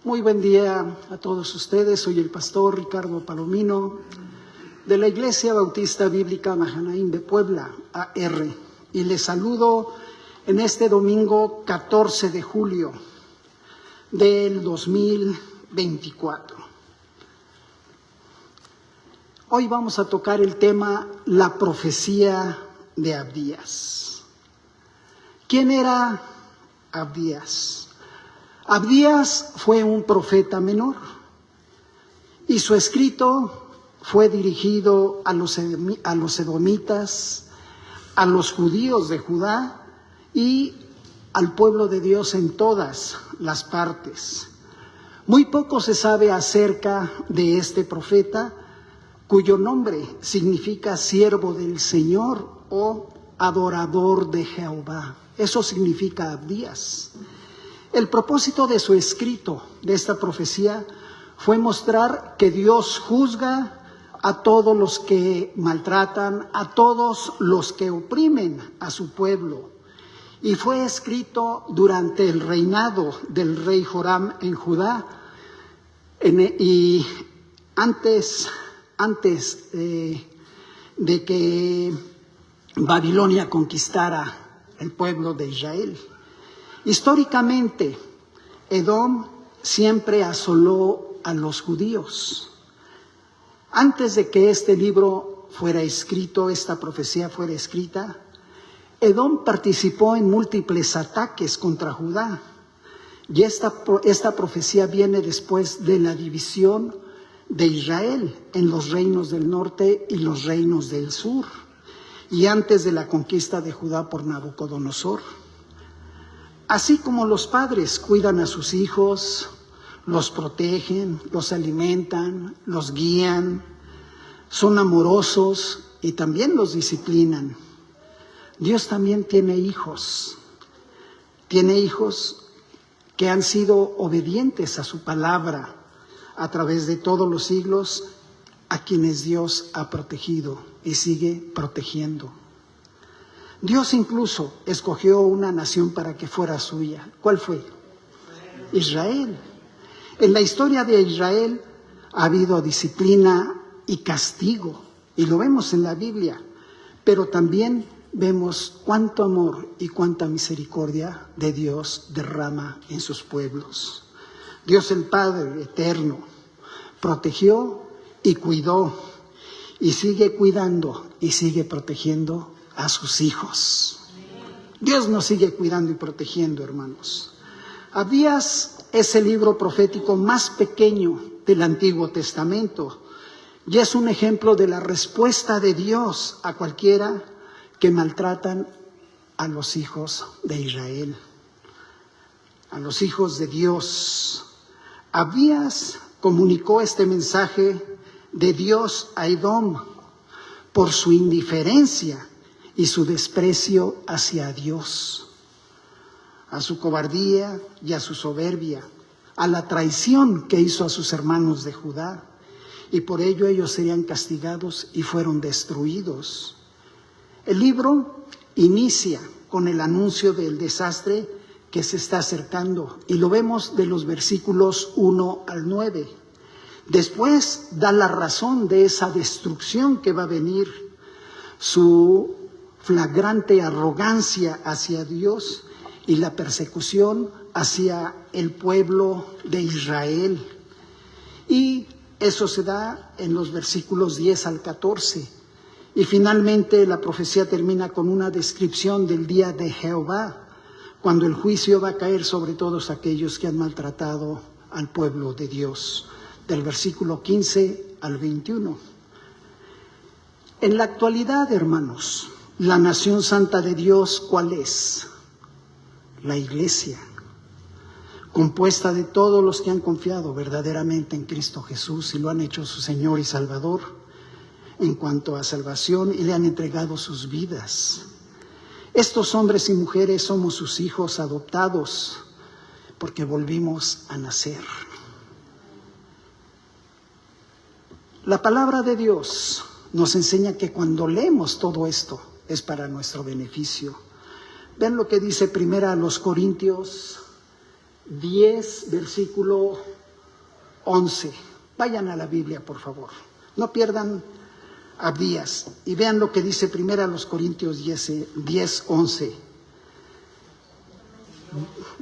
Muy buen día a todos ustedes. Soy el pastor Ricardo Palomino de la Iglesia Bautista Bíblica Mahanaim de Puebla, AR, y les saludo en este domingo 14 de julio del 2024. Hoy vamos a tocar el tema la profecía de Abdías. ¿Quién era Abdías? Abdías fue un profeta menor y su escrito fue dirigido a los edomitas, a los judíos de Judá y al pueblo de Dios en todas las partes. Muy poco se sabe acerca de este profeta, cuyo nombre significa siervo del Señor o adorador de Jehová. Eso significa Abdías. El propósito de su escrito, de esta profecía, fue mostrar que Dios juzga a todos los que maltratan, a todos los que oprimen a su pueblo. Y fue escrito durante el reinado del rey Joram en Judá, y antes de que Babilonia conquistara el pueblo de Israel. Históricamente, Edom siempre asoló a los judíos. Antes de que este libro fuera escrito, esta profecía fuera escrita, Edom participó en múltiples ataques contra Judá. Y esta profecía viene después de la división de Israel en los reinos del norte y los reinos del sur, y antes de la conquista de Judá por Nabucodonosor. Así como los padres cuidan a sus hijos, los protegen, los alimentan, los guían, son amorosos y también los disciplinan, Dios también tiene hijos que han sido obedientes a su palabra a través de todos los siglos, a quienes Dios ha protegido y sigue protegiendo. Dios incluso escogió una nación para que fuera suya. ¿Cuál fue? Israel. En la historia de Israel ha habido disciplina y castigo, y lo vemos en la Biblia, pero también vemos cuánto amor y cuánta misericordia de Dios derrama en sus pueblos. Dios el Padre eterno protegió y cuidó, y sigue cuidando y sigue protegiendo a sus hijos. Dios nos sigue cuidando y protegiendo, hermanos. Abdías es el libro profético más pequeño del Antiguo Testamento y es un ejemplo de la respuesta de Dios a cualquiera que maltratan a los hijos de Israel, a los hijos de Dios. Abdías comunicó este mensaje de Dios a Edom por su indiferencia y su desprecio hacia Dios, a su cobardía y a su soberbia, a la traición que hizo a sus hermanos de Judá, y por ello ellos serían castigados y fueron destruidos. El libro inicia con el anuncio del desastre que se está acercando, y lo vemos de los versículos 1 al 9. Después da la razón de esa destrucción que va a venir, su flagrante arrogancia hacia Dios y la persecución hacia el pueblo de Israel. Y eso se da en los versículos 10 al 14. Y finalmente la profecía termina con una descripción del día de Jehová, cuando el juicio va a caer sobre todos aquellos que han maltratado al pueblo de Dios, del versículo 15 al 21. En la actualidad, hermanos, la nación santa de Dios, ¿cuál es? La Iglesia, compuesta de todos los que han confiado verdaderamente en Cristo Jesús y lo han hecho su Señor y Salvador en cuanto a salvación, y le han entregado sus vidas. Estos hombres y mujeres somos sus hijos adoptados porque volvimos a nacer. La palabra de Dios nos enseña que cuando leemos todo esto es para nuestro beneficio. Vean lo que dice 1 Corintios 10, versículo 11. Vayan a la Biblia, por favor. No pierdan Abdías y vean lo que dice 1 Corintios 10, 11.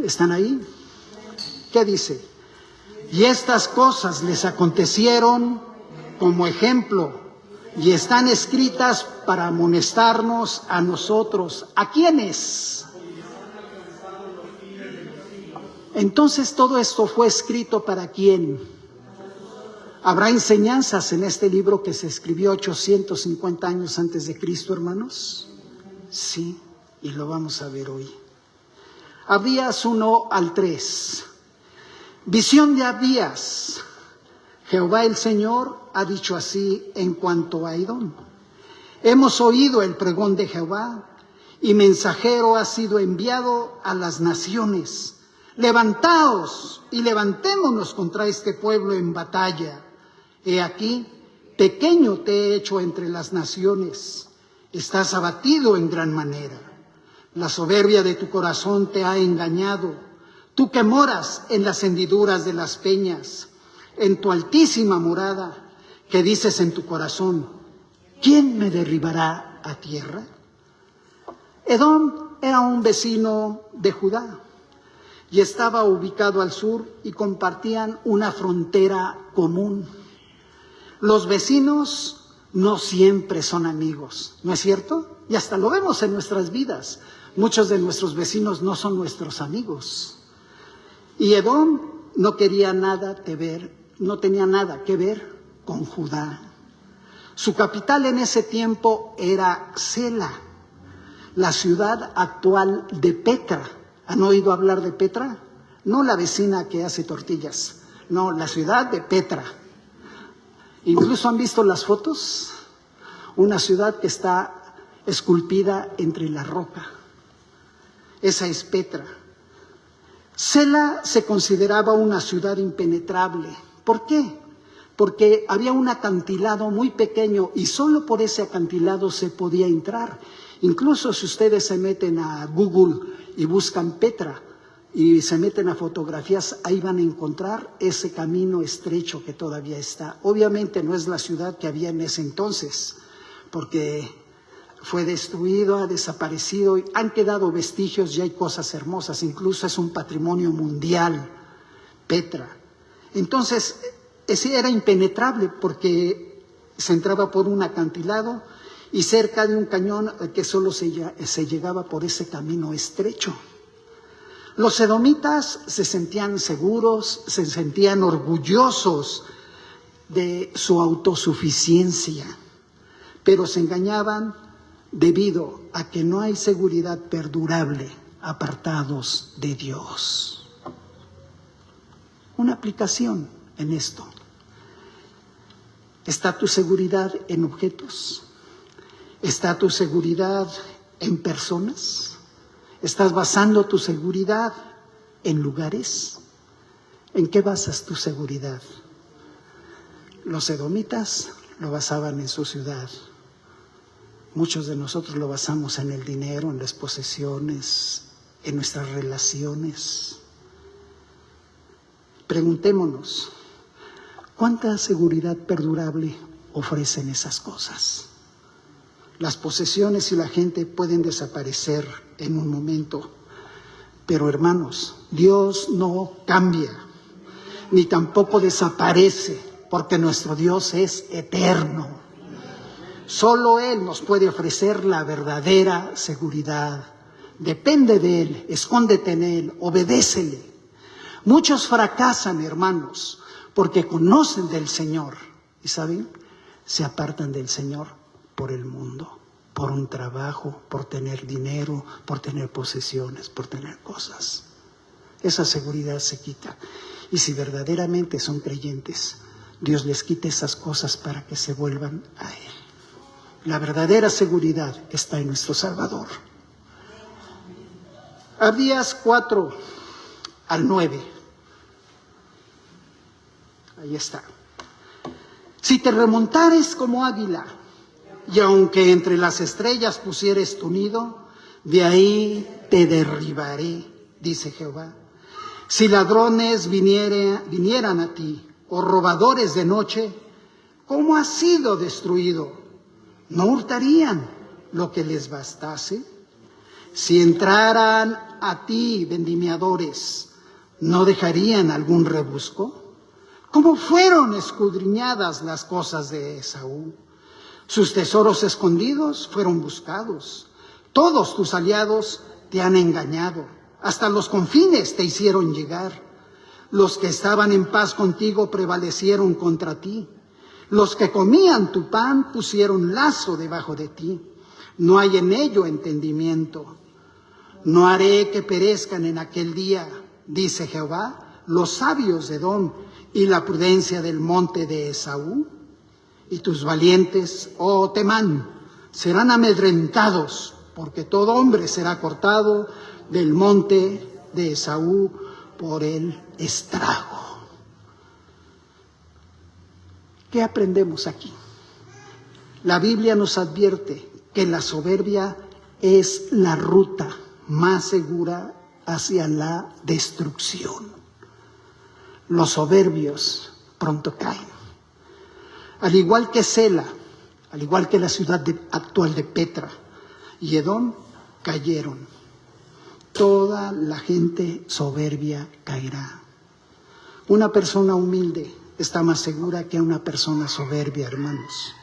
¿Están ahí? ¿Qué dice? Y estas cosas les acontecieron como ejemplo y están escritas para amonestarnos a nosotros. ¿A quiénes? Entonces todo esto fue escrito ¿para quién? ¿Habrá enseñanzas en este libro que se escribió 850 años antes de Cristo, hermanos? Sí, y lo vamos a ver hoy. Abdías 1 al 3. Visión de Abdías. Jehová el Señor ha dicho así en cuanto a Edom. Hemos oído el pregón de Jehová y mensajero ha sido enviado a las naciones. Levantaos y levantémonos contra este pueblo en batalla. He aquí, pequeño te he hecho entre las naciones. Estás abatido en gran manera. La soberbia de tu corazón te ha engañado. Tú que moras en las hendiduras de las peñas, en tu altísima morada, que dices en tu corazón, ¿quién me derribará a tierra? Edom era un vecino de Judá y estaba ubicado al sur y compartían una frontera común. Los vecinos no siempre son amigos, ¿no es cierto? Y hasta lo vemos en nuestras vidas. Muchos de nuestros vecinos no son nuestros amigos. Y Edom no tenía nada que ver con Judá. Su capital en ese tiempo era Sela, la ciudad actual de Petra. ¿Han oído hablar de Petra? No la vecina que hace tortillas, no, la ciudad de Petra. Incluso han visto las fotos, una ciudad que está esculpida entre la roca. Esa es Petra. Sela se consideraba una ciudad impenetrable. ¿Por qué? Porque había un acantilado muy pequeño y solo por ese acantilado se podía entrar. Incluso si ustedes se meten a Google y buscan Petra y se meten a fotografías, ahí van a encontrar ese camino estrecho que todavía está. Obviamente no es la ciudad que había en ese entonces, porque fue destruido, ha desaparecido, han quedado vestigios y hay cosas hermosas, incluso es un patrimonio mundial, Petra. Entonces, ese era impenetrable porque se entraba por un acantilado y cerca de un cañón que solo se llegaba por ese camino estrecho. Los edomitas se sentían seguros, se sentían orgullosos de su autosuficiencia, pero se engañaban debido a que no hay seguridad perdurable apartados de Dios. Una aplicación en esto. ¿Está tu seguridad en objetos? ¿Está tu seguridad en personas? ¿Estás basando tu seguridad en lugares? ¿En qué basas tu seguridad? Los edomitas lo basaban en su ciudad. Muchos de nosotros lo basamos en el dinero, en las posesiones, en nuestras relaciones. Preguntémonos, ¿cuánta seguridad perdurable ofrecen esas cosas? Las posesiones y la gente pueden desaparecer en un momento, pero hermanos, Dios no cambia, ni tampoco desaparece, porque nuestro Dios es eterno. Solo Él nos puede ofrecer la verdadera seguridad. Depende de Él, escóndete en Él, obedécele. Muchos fracasan, hermanos, porque conocen del Señor. ¿Y saben? Se apartan del Señor por el mundo, por un trabajo, por tener dinero, por tener posesiones, por tener cosas. Esa seguridad se quita. Y si verdaderamente son creyentes, Dios les quita esas cosas para que se vuelvan a Él. La verdadera seguridad está en nuestro Salvador. Abdías 4 al 9. Ahí está. Si te remontares como águila, y aunque entre las estrellas pusieres tu nido, de ahí te derribaré, dice Jehová. Si ladrones vinieran a ti, o robadores de noche, ¿cómo has sido destruido? ¿No hurtarían lo que les bastase? Si entraran a ti vendimiadores, ¿no dejarían algún rebusco? ¿Cómo fueron escudriñadas las cosas de Esaú? Sus tesoros escondidos fueron buscados. Todos tus aliados te han engañado. Hasta los confines te hicieron llegar. Los que estaban en paz contigo prevalecieron contra ti. Los que comían tu pan pusieron lazo debajo de ti. No hay en ello entendimiento. No haré que perezcan en aquel día, dice Jehová, los sabios de Edom y la prudencia del monte de Esaú. Y tus valientes, oh Temán, serán amedrentados, porque todo hombre será cortado del monte de Esaú por el estrago. ¿Qué aprendemos aquí? La Biblia nos advierte que la soberbia es la ruta más segura hacia la destrucción. Los soberbios pronto caen. Al igual que Sela, al igual que la ciudad actual de Petra y Edom, cayeron. Toda la gente soberbia caerá. Una persona humilde está más segura que una persona soberbia, hermanos,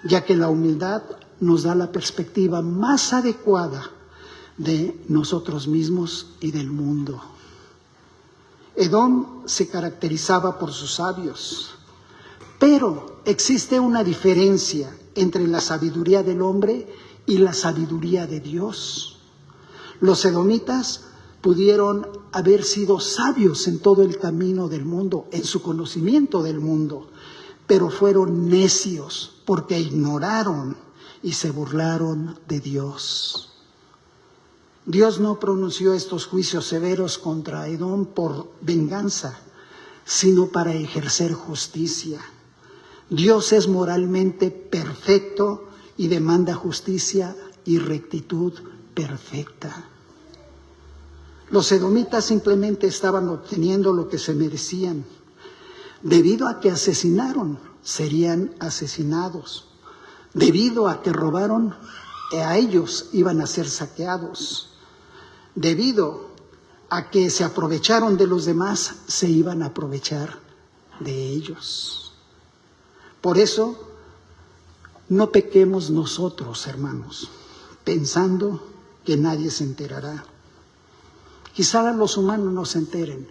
ya que la humildad nos da la perspectiva más adecuada de nosotros mismos y del mundo. Edom se caracterizaba por sus sabios, pero existe una diferencia entre la sabiduría del hombre y la sabiduría de Dios. Los edomitas pudieron haber sido sabios en todo el camino del mundo, en su conocimiento del mundo, pero fueron necios porque ignoraron y se burlaron de Dios. Dios no pronunció estos juicios severos contra Edom por venganza, sino para ejercer justicia. Dios es moralmente perfecto y demanda justicia y rectitud perfecta. Los edomitas simplemente estaban obteniendo lo que se merecían. Debido a que asesinaron, serían asesinados. Debido a que robaron, a ellos iban a ser saqueados. Debido a que se aprovecharon de los demás, se iban a aprovechar de ellos. Por eso, no pequemos nosotros, hermanos, pensando que nadie se enterará. Quizá los humanos no se enteren,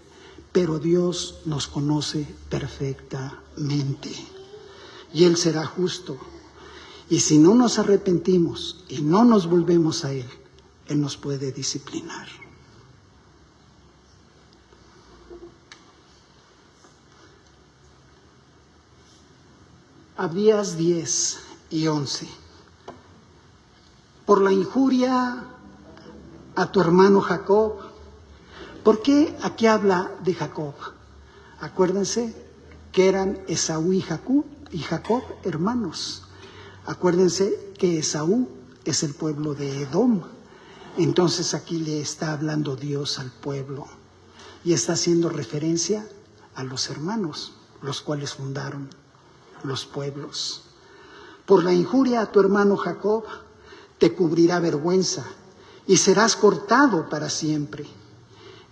pero Dios nos conoce perfectamente y Él será justo. Y si no nos arrepentimos y no nos volvemos a Él, Él nos puede disciplinar. Abdías 10 y 11. Por la injuria a tu hermano Jacob. ¿Por qué aquí habla de Jacob? Acuérdense que eran Esaú y Jacob hermanos. Acuérdense que Esaú es el pueblo de Edom. Entonces aquí le está hablando Dios al pueblo y está haciendo referencia a los hermanos, los cuales fundaron los pueblos. Por la injuria a tu hermano Jacob te cubrirá vergüenza y serás cortado para siempre.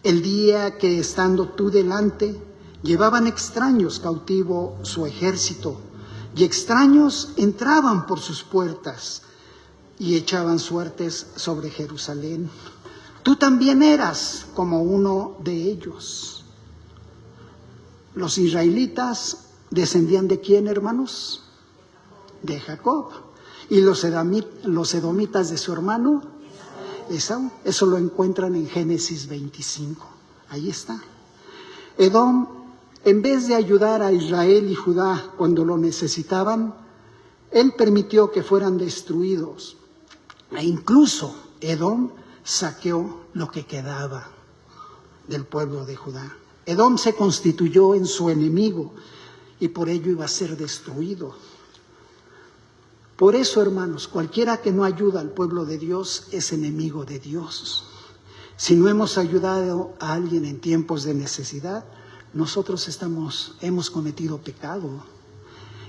El día que estando tú delante, llevaban extraños cautivo su ejército, y extraños entraban por sus puertas y echaban suertes sobre Jerusalén. Tú también eras como uno de ellos. Los israelitas descendían ¿de quién, hermanos? De Jacob. Y los edomitas de su hermano Esaú. Eso lo encuentran en Génesis 25. Ahí está. Edom, en vez de ayudar a Israel y Judá cuando lo necesitaban, él permitió que fueran destruidos. E incluso Edom saqueó lo que quedaba del pueblo de Judá. Edom se constituyó en su enemigo y por ello iba a ser destruido. Por eso, hermanos, cualquiera que no ayuda al pueblo de Dios es enemigo de Dios. Si no hemos ayudado a alguien en tiempos de necesidad, nosotros hemos cometido pecado.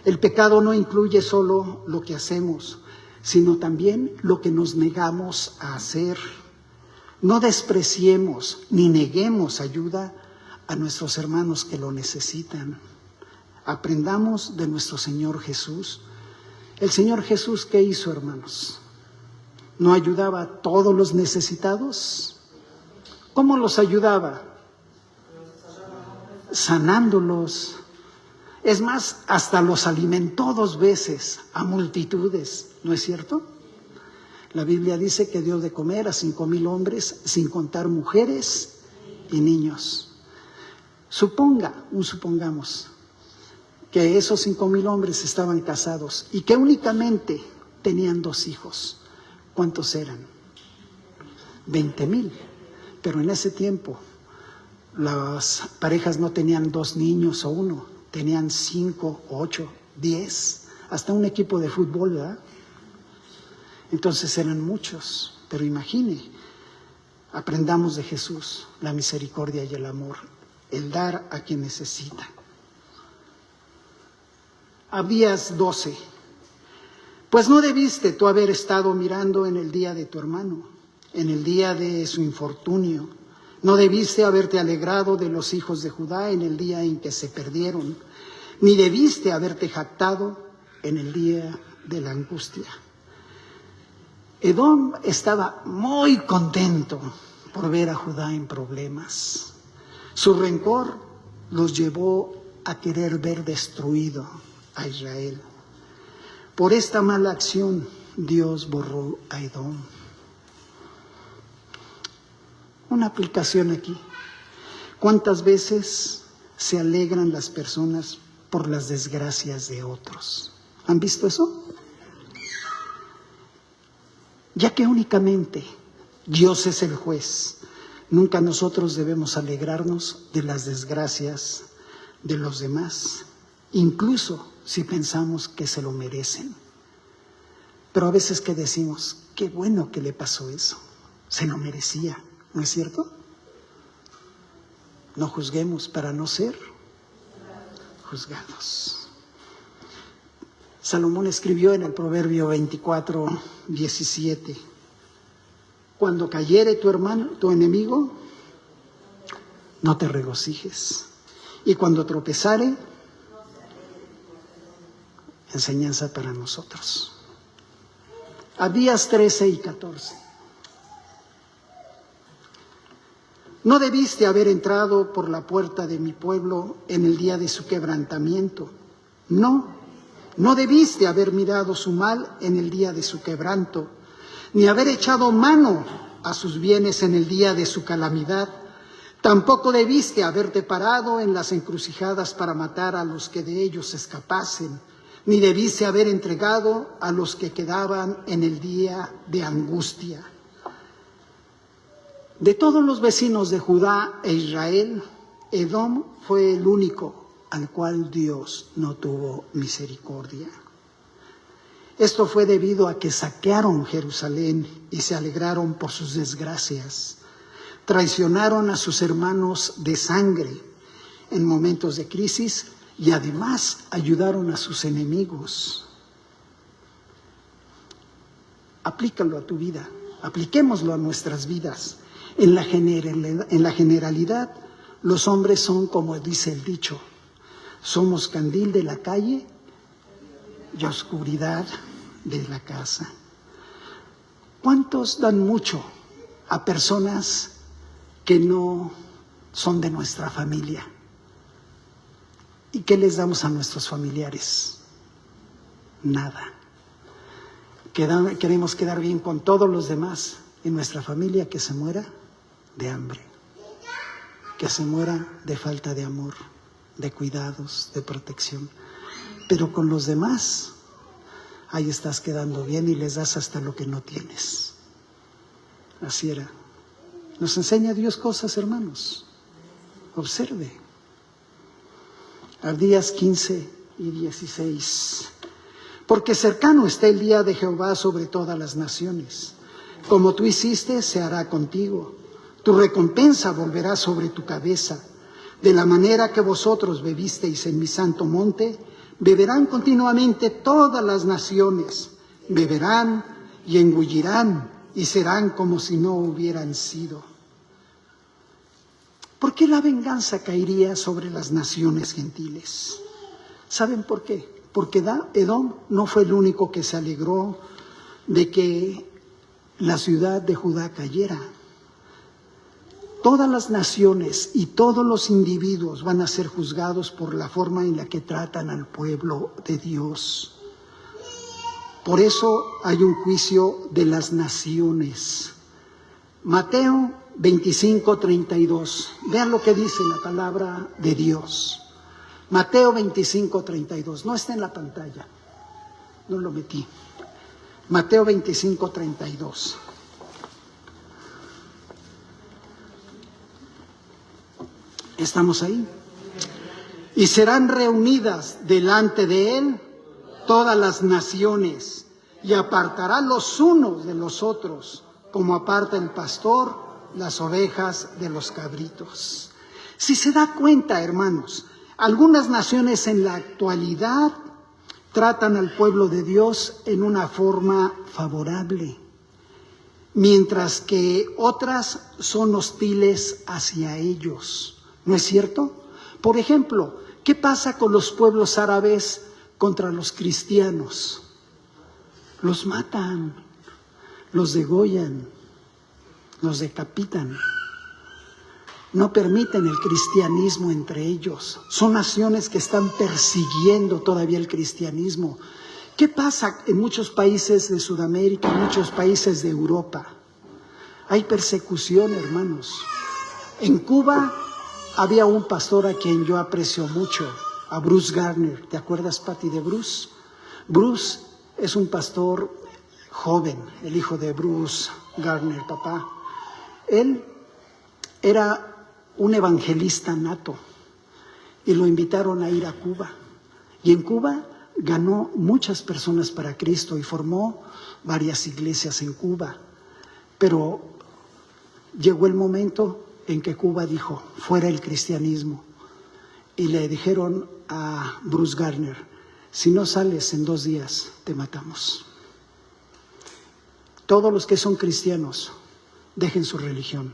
El pecado no incluye solo lo que hacemos, sino también lo que nos negamos a hacer. No despreciemos ni neguemos ayuda a nuestros hermanos que lo necesitan. Aprendamos de nuestro Señor Jesús. El Señor Jesús, ¿qué hizo, hermanos? ¿No ayudaba a todos los necesitados? ¿Cómo los ayudaba? Sanándolos. Es más, hasta los alimentó 2 veces a multitudes, ¿no es cierto? La Biblia dice que dio de comer a 5,000 hombres, sin contar mujeres y niños. Supongamos que esos 5,000 hombres estaban casados y que únicamente tenían 2 hijos. ¿Cuántos eran? 20,000. Pero en ese tiempo las parejas no tenían 2 niños o 1, tenían 5, 8, 10, hasta un equipo de fútbol, ¿verdad? Entonces eran muchos, pero imagine, aprendamos de Jesús la misericordia y el amor, el dar a quien necesita. Abdías 12. Pues no debiste tú haber estado mirando en el día de tu hermano, en el día de su infortunio. No debiste haberte alegrado de los hijos de Judá en el día en que se perdieron, ni debiste haberte jactado en el día de la angustia. Edom estaba muy contento por ver a Judá en problemas. Su rencor los llevó a querer ver destruido a Israel. Por esta mala acción, Dios borró a Edom. Una aplicación aquí. ¿Cuántas veces se alegran las personas por las desgracias de otros? ¿Han visto eso? Ya que únicamente Dios es el juez, nunca nosotros debemos alegrarnos de las desgracias de los demás, incluso si pensamos que se lo merecen. Pero a veces que decimos, qué bueno que le pasó eso, se lo merecía, ¿no es cierto? No juzguemos para no ser juzgados. Salomón escribió en el Proverbio 24:17, cuando cayere tu hermano, tu enemigo, no te regocijes. Y cuando tropezare, enseñanza para nosotros. Abdías 13 y 14. No debiste haber entrado por la puerta de mi pueblo en el día de su quebrantamiento. No debiste haber mirado su mal en el día de su quebranto, ni haber echado mano a sus bienes en el día de su calamidad. Tampoco debiste haberte parado en las encrucijadas para matar a los que de ellos escapasen, ni debiste haber entregado a los que quedaban en el día de angustia. De todos los vecinos de Judá e Israel, Edom fue el único al cual Dios no tuvo misericordia. Esto fue debido a que saquearon Jerusalén y se alegraron por sus desgracias. Traicionaron a sus hermanos de sangre en momentos de crisis y además ayudaron a sus enemigos. Aplícalo a tu vida, apliquémoslo a nuestras vidas. En la generalidad, los hombres son, como dice el dicho, somos candil de la calle y oscuridad de la casa. ¿Cuántos dan mucho a personas que no son de nuestra familia? ¿Y qué les damos a nuestros familiares? Nada. Queremos quedar bien con todos los demás. Y nuestra familia que se muera de hambre, que se muera de falta de amor, de cuidados, de protección. Pero con los demás, ahí estás quedando bien y les das hasta lo que no tienes. Así era. Nos enseña Dios cosas, hermanos. Observe. Abdías 15 y 16. Porque cercano está el día de Jehová sobre todas las naciones. Como tú hiciste, se hará contigo. Tu recompensa volverá sobre tu cabeza. De la manera que vosotros bebisteis en mi santo monte, beberán continuamente todas las naciones. Beberán y engullirán y serán como si no hubieran sido. ¿Por qué la venganza caería sobre las naciones gentiles? ¿Saben por qué? Porque Edom no fue el único que se alegró de que la ciudad de Judá cayera. Todas las naciones y todos los individuos van a ser juzgados por la forma en la que tratan al pueblo de Dios. Por eso hay un juicio de las naciones. Mateo 25:32. Vean lo que dice la palabra de Dios. Mateo 25:32. No está en la pantalla. No lo metí. Mateo 25:32. ¿Estamos ahí? Y serán reunidas delante de él todas las naciones, y apartará los unos de los otros, como aparta el pastor las ovejas de los cabritos. Si se da cuenta, hermanos, algunas naciones en la actualidad tratan al pueblo de Dios en una forma favorable, mientras que otras son hostiles hacia ellos. ¿No es cierto? Por ejemplo, ¿qué pasa con los pueblos árabes contra los cristianos? Los matan, los degollan, los decapitan. No permiten el cristianismo entre ellos. Son naciones que están persiguiendo todavía el cristianismo. ¿Qué pasa en muchos países de Sudamérica, en muchos países de Europa? Hay persecución, hermanos. En Cuba había un pastor a quien yo aprecio mucho, a Bruce Garner. ¿Te acuerdas, Patty, de Bruce? Bruce es un pastor joven, el hijo de Bruce Garner, papá. Él era un evangelista nato y lo invitaron a ir a Cuba. Y en Cuba ganó muchas personas para Cristo y formó varias iglesias en Cuba. Pero llegó el momento en que Cuba dijo, fuera el cristianismo. Y le dijeron a Bruce Garner, si no sales en 2 días, te matamos. Todos los que son cristianos, dejen su religión,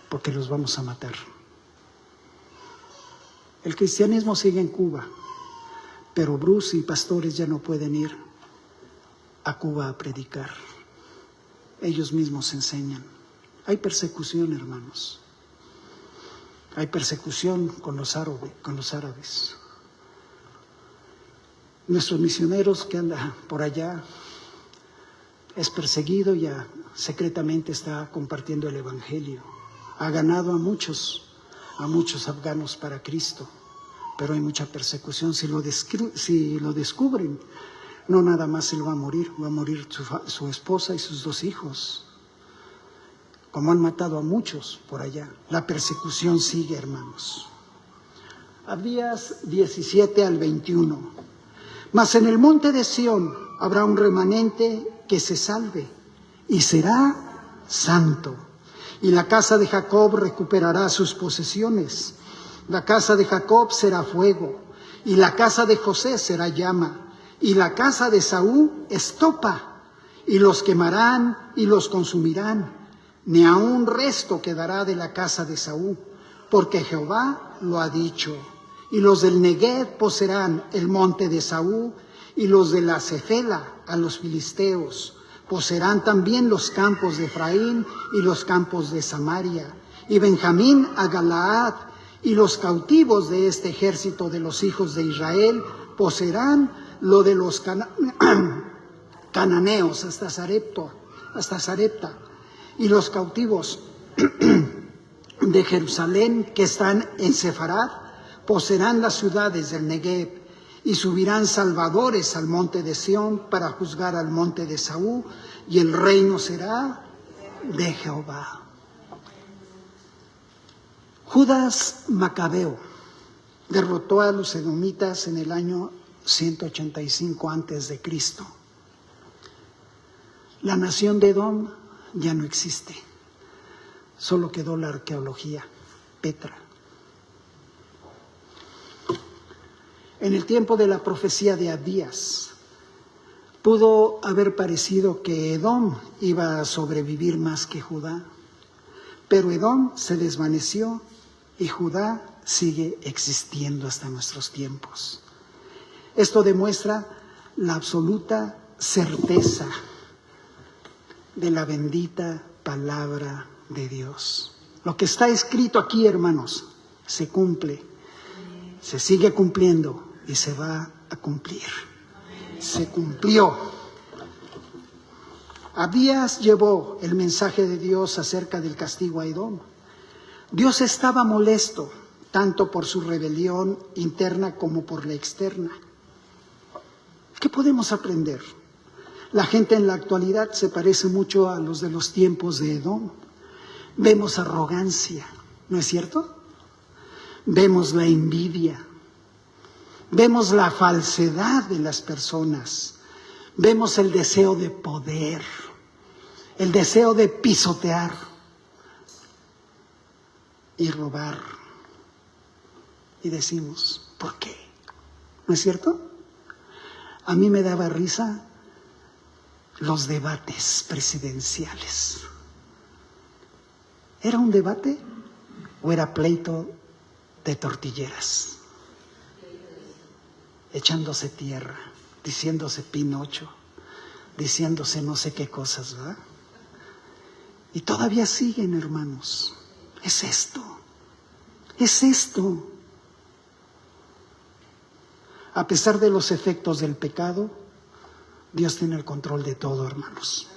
porque los vamos a matar. El cristianismo sigue en Cuba, pero Bruce y pastores ya no pueden ir a Cuba a predicar. Ellos mismos enseñan. Hay persecución, hermanos. Hay persecución con los árabes. Nuestros misioneros que andan por allá es perseguido y secretamente está compartiendo el evangelio. Ha ganado a muchos afganos para Cristo, pero hay mucha persecución. Si lo descubren, no nada más él va a morir su esposa y sus 2 hijos. Como han matado a muchos por allá. La persecución sigue, hermanos. Abdías 17-21. Mas en el monte de Sión habrá un remanente que se salve y será santo. Y la casa de Jacob recuperará sus posesiones. La casa de Jacob será fuego, y la casa de José será llama, y la casa de Saúl estopa, y los quemarán y los consumirán. Ni aun resto quedará de la casa de Saúl, porque Jehová lo ha dicho. Y los del Neguev poseerán el monte de Saúl, y los de la Cefela a los filisteos. Poseerán también los campos de Efraín y los campos de Samaria, y Benjamín a Galaad, y los cautivos de este ejército de los hijos de Israel poseerán lo de los cananeos hasta Sarepta. Y los cautivos de Jerusalén que están en Sefarad poseerán las ciudades del Neguev, y subirán salvadores al monte de Sión para juzgar al monte de Saúl, y el reino será de Jehová. Judas Macabeo derrotó a los edomitas en el año 185 a.C. La nación de Edom ya no existe. Solo quedó la arqueología, Petra. En el tiempo de la profecía de Abías, pudo haber parecido que Edom iba a sobrevivir más que Judá, pero Edom se desvaneció y Judá sigue existiendo hasta nuestros tiempos. Esto demuestra la absoluta certeza de la bendita palabra de Dios. Lo que está escrito aquí, hermanos, se cumple, se sigue cumpliendo y se va a cumplir. Se cumplió. Abías llevó el mensaje de Dios acerca del castigo a Edom. Dios estaba molesto tanto por su rebelión interna como por la externa. ¿Qué podemos aprender? La gente en la actualidad se parece mucho a los de los tiempos de Edom. Vemos arrogancia, ¿no es cierto? Vemos la envidia, vemos la falsedad de las personas, vemos el deseo de poder, el deseo de pisotear y robar. Y decimos, ¿por qué? ¿No es cierto? A mí me daba risa los debates presidenciales. ¿Era un debate o era pleito de tortilleras? Echándose tierra, diciéndose Pinocho, diciéndose no sé qué cosas, ¿verdad? Y todavía siguen, hermanos. Es esto. Es esto. A pesar de los efectos del pecado, Dios tiene el control de todo, hermanos.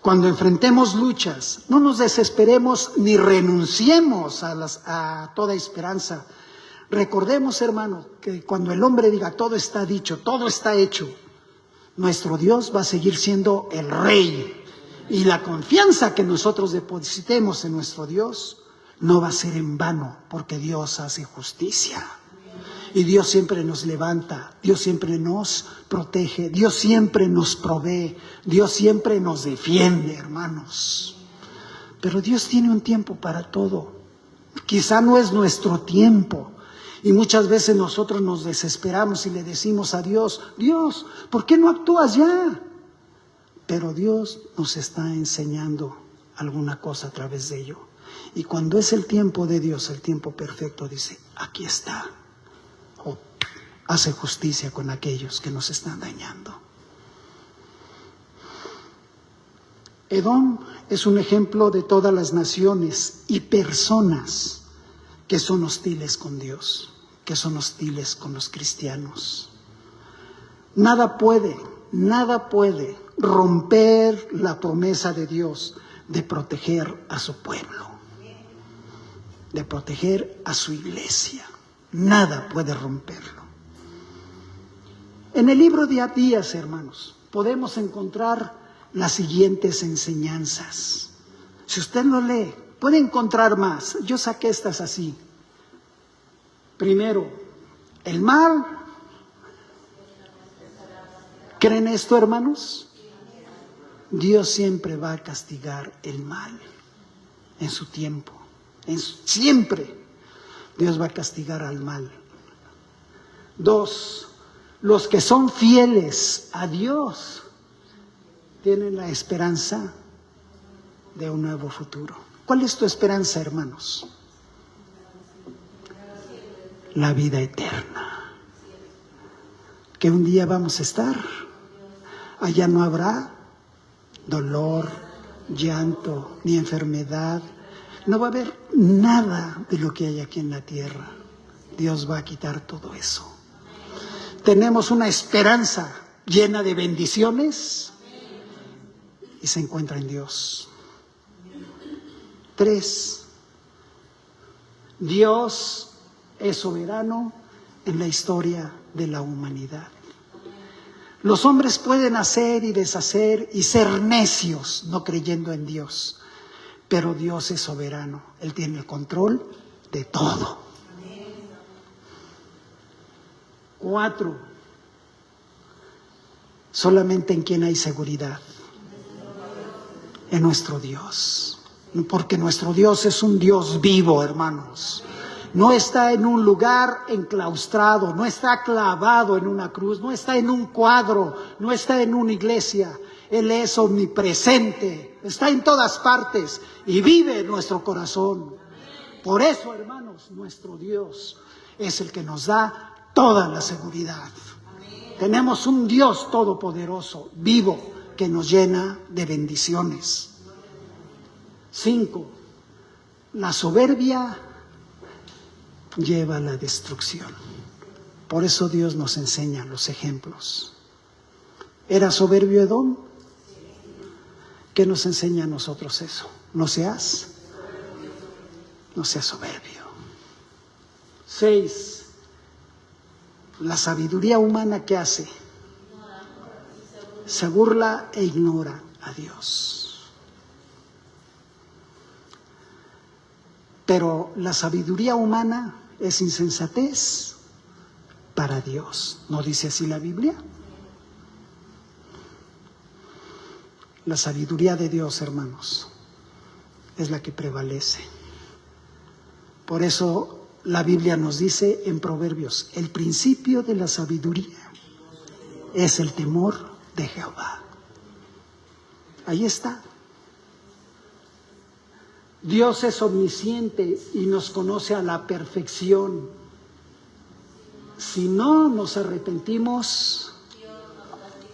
Cuando enfrentemos luchas, no nos desesperemos ni renunciemos a toda esperanza. Recordemos, hermano, que cuando el hombre diga todo está dicho, todo está hecho, nuestro Dios va a seguir siendo el Rey. Y la confianza que nosotros depositemos en nuestro Dios no va a ser en vano, porque Dios hace justicia. Y Dios siempre nos levanta, Dios siempre nos protege, Dios siempre nos provee, Dios siempre nos defiende, hermanos. Pero Dios tiene un tiempo para todo. Quizá no es nuestro tiempo. Y muchas veces nosotros nos desesperamos y le decimos a Dios, Dios, ¿por qué no actúas ya? Pero Dios nos está enseñando alguna cosa a través de ello. Y cuando es el tiempo de Dios, el tiempo perfecto, dice, aquí está. Hace justicia con aquellos que nos están dañando. Edom es un ejemplo de todas las naciones y personas que son hostiles con Dios, que son hostiles con los cristianos. Nada puede romper la promesa de Dios de proteger a su pueblo, de proteger a su iglesia. Nada puede romperlo. En el libro de Abías, hermanos, podemos encontrar las siguientes enseñanzas. Si usted lo lee, puede encontrar más. Yo saqué estas así. Primero, el mal. ¿Creen esto, hermanos? Dios siempre va a castigar el mal en su tiempo. Siempre Dios va a castigar al mal. 2, los que son fieles a Dios tienen la esperanza de un nuevo futuro. ¿Cuál es tu esperanza, hermanos? La vida eterna. Que un día vamos a estar. Allá no habrá dolor, llanto, ni enfermedad. No va a haber nada de lo que hay aquí en la tierra. Dios va a quitar todo eso. Tenemos una esperanza llena de bendiciones y se encuentra en Dios. 3, Dios es soberano en la historia de la humanidad. Los hombres pueden hacer y deshacer y ser necios no creyendo en Dios, pero Dios es soberano. Él tiene el control de todo. 4, solamente en quien hay seguridad, en nuestro Dios. porque nuestro Dios es un Dios vivo, hermanos. No está en un lugar enclaustrado, no está clavado en una cruz, no está en un cuadro, no está en una iglesia. Él es omnipresente, está en todas partes y vive en nuestro corazón. Por eso, hermanos, nuestro Dios es el que nos da toda la seguridad. Tenemos un Dios todopoderoso, vivo, que nos llena de bendiciones. 5. La soberbia lleva a la destrucción. Por eso Dios nos enseña los ejemplos. ¿Era soberbio Edom? ¿Qué nos enseña a nosotros eso? No seas soberbio. 6. La sabiduría humana, ¿qué hace? Se burla e ignora a Dios. Pero la sabiduría humana es insensatez para Dios. ¿No dice así la Biblia? La sabiduría de Dios, hermanos, es la que prevalece. Por eso la Biblia nos dice en Proverbios, el principio de la sabiduría es el temor de Jehová. Ahí está. Dios es omnisciente y nos conoce a la perfección. Si no nos arrepentimos,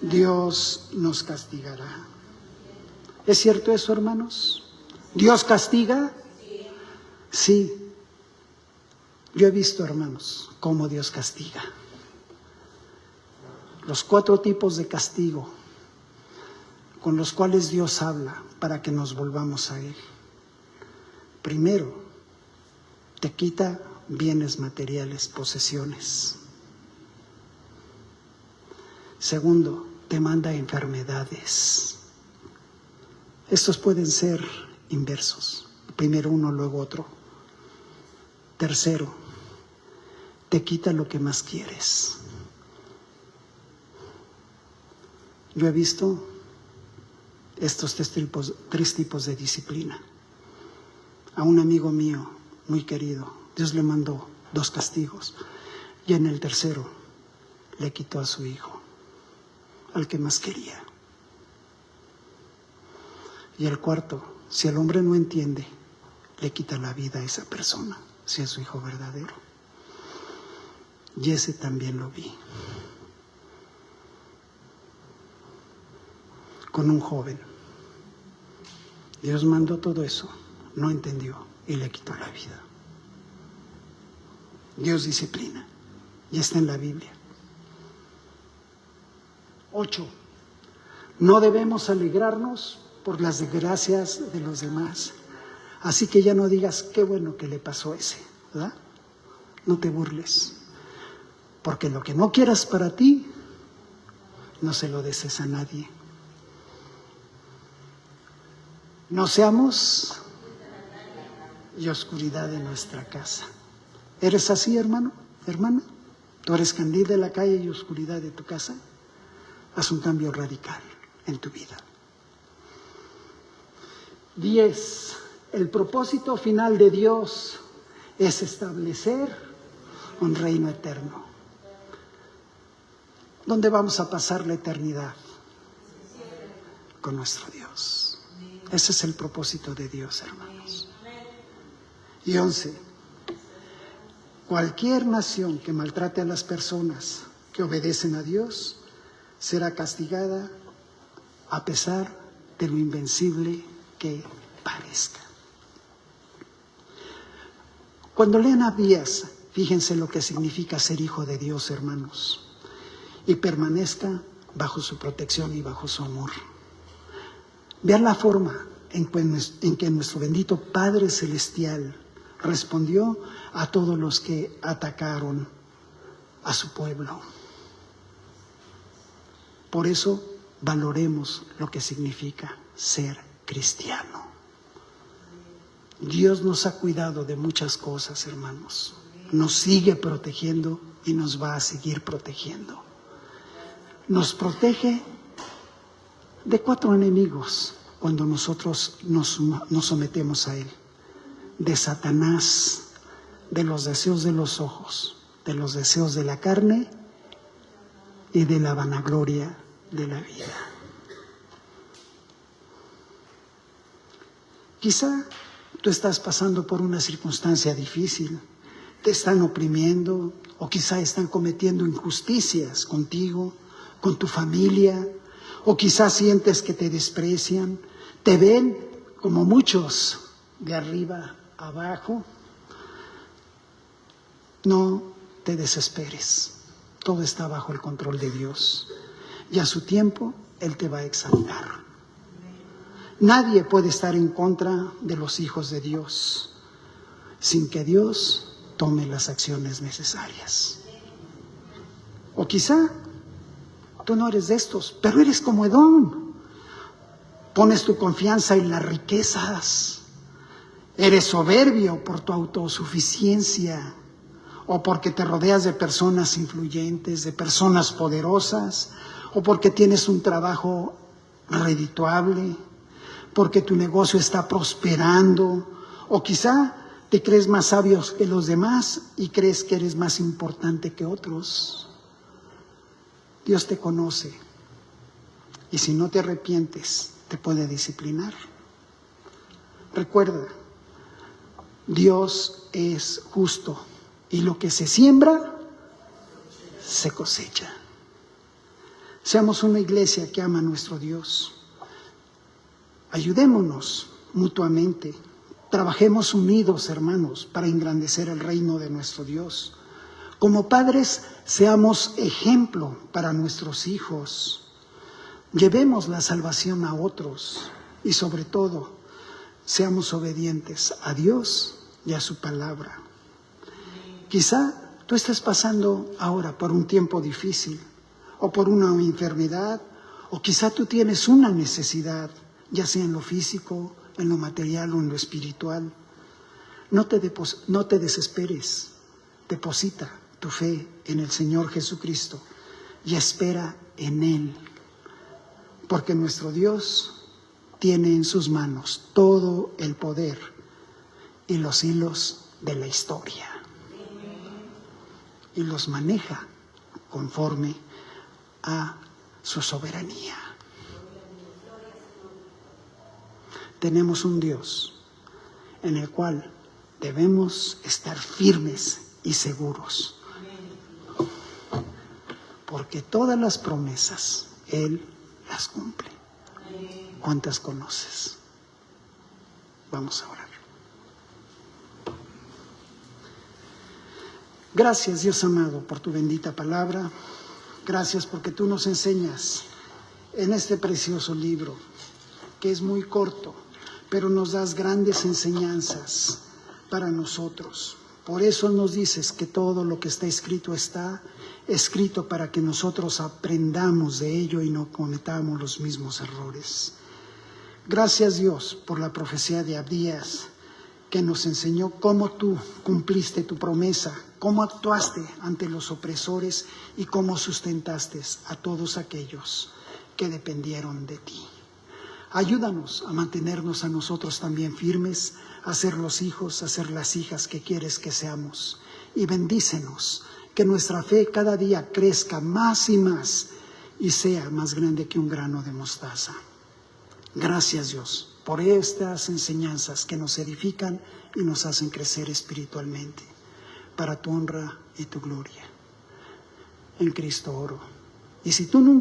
Dios nos castigará. ¿Es cierto eso, hermanos? ¿Dios castiga? Sí. Yo he visto, hermanos, cómo Dios castiga. Los 4 tipos de castigo con los cuales Dios habla para que nos volvamos a Él. Primero, te quita bienes materiales, posesiones. Segundo, te manda enfermedades. Estos pueden ser inversos. Primero uno, luego otro. Tercero, te quita lo que más quieres. Yo he visto estos 3 tipos de disciplina. A un amigo mío muy querido, Dios le mandó 2 castigos y en el tercero le quitó a su hijo, al que más quería. Y el cuarto, si el hombre no entiende, le quita la vida a esa persona, si es su hijo verdadero. Y ese también lo vi con un joven. Dios mandó todo eso, no entendió y le quitó la vida. Dios disciplina, y está en la Biblia. 8. No debemos alegrarnos por las desgracias de los demás. Así que ya no digas, qué bueno que le pasó a ese, ¿verdad? No te burles, porque lo que no quieras para ti, no se lo desees a nadie. No seamos y oscuridad en nuestra casa. ¿Eres así, hermano, hermana? ¿Tú eres candil de la calle y oscuridad de tu casa? Haz un cambio radical en tu vida. 10. El propósito final de Dios es establecer un reino eterno. ¿Dónde vamos a pasar la eternidad? Con nuestro Dios. Ese es el propósito de Dios, hermanos. Y 11. Cualquier nación que maltrate a las personas que obedecen a Dios será castigada a pesar de lo invencible que parezca. Cuando lean Abías, fíjense lo que significa ser hijo de Dios, hermanos, y permanezca bajo su protección y bajo su amor. Vean la forma en que nuestro bendito Padre Celestial respondió a todos los que atacaron a su pueblo. Por eso valoremos lo que significa ser cristiano. Dios nos ha cuidado de muchas cosas, hermanos. Nos sigue protegiendo y nos va a seguir protegiendo. Nos protege de 4 enemigos cuando nosotros nos sometemos a él, de Satanás, de los deseos de los ojos, de los deseos de la carne y de la vanagloria de la vida. Quizá tú estás pasando por una circunstancia difícil, te están oprimiendo o quizá están cometiendo injusticias contigo, con tu familia, o quizá sientes que te desprecian, te ven como muchos de arriba abajo. No te desesperes, todo está bajo el control de Dios y a su tiempo Él te va a exaltar. Nadie puede estar en contra de los hijos de Dios sin que Dios tome las acciones necesarias. O quizá tú no eres de estos, pero eres como Edom. Pones tu confianza en las riquezas. Eres soberbio por tu autosuficiencia o porque te rodeas de personas influyentes, de personas poderosas, o porque tienes un trabajo redituable, porque tu negocio está prosperando, o quizá te crees más sabio que los demás y crees que eres más importante que otros. Dios te conoce y si no te arrepientes, te puede disciplinar. Recuerda, Dios es justo y lo que se siembra, se cosecha. Seamos una iglesia que ama a nuestro Dios. Ayudémonos mutuamente. Trabajemos unidos, hermanos, para engrandecer el reino de nuestro Dios. Como padres, seamos ejemplo para nuestros hijos. Llevemos la salvación a otros y sobre todo, seamos obedientes a Dios y a su palabra. Quizá tú estés pasando ahora por un tiempo difícil o por una enfermedad o quizá tú tienes una necesidad, ya sea en lo físico, en lo material o en lo espiritual. No te desesperes, deposita tu fe en el Señor Jesucristo y espera en Él, porque nuestro Dios tiene en sus manos todo el poder y los hilos de la historia y los maneja conforme a su soberanía. Tenemos un Dios en el cual debemos estar firmes y seguros, porque todas las promesas Él las cumple. ¿Cuántas conoces? Vamos a orar. Gracias, Dios amado, por tu bendita palabra. Gracias porque tú nos enseñas en este precioso libro, que es muy corto, pero nos das grandes enseñanzas para nosotros. Por eso nos dices que todo lo que está escrito para que nosotros aprendamos de ello y no cometamos los mismos errores. Gracias, Dios, por la profecía de Abdías, que nos enseñó cómo tú cumpliste tu promesa, cómo actuaste ante los opresores y cómo sustentaste a todos aquellos que dependieron de ti. Ayúdanos a mantenernos a nosotros también firmes, a ser los hijos, a ser las hijas que quieres que seamos. Y bendícenos, que nuestra fe cada día crezca más y más y sea más grande que un grano de mostaza. Gracias, Dios, por estas enseñanzas que nos edifican y nos hacen crecer espiritualmente, para tu honra y tu gloria. En Cristo oro. Y si tú nunca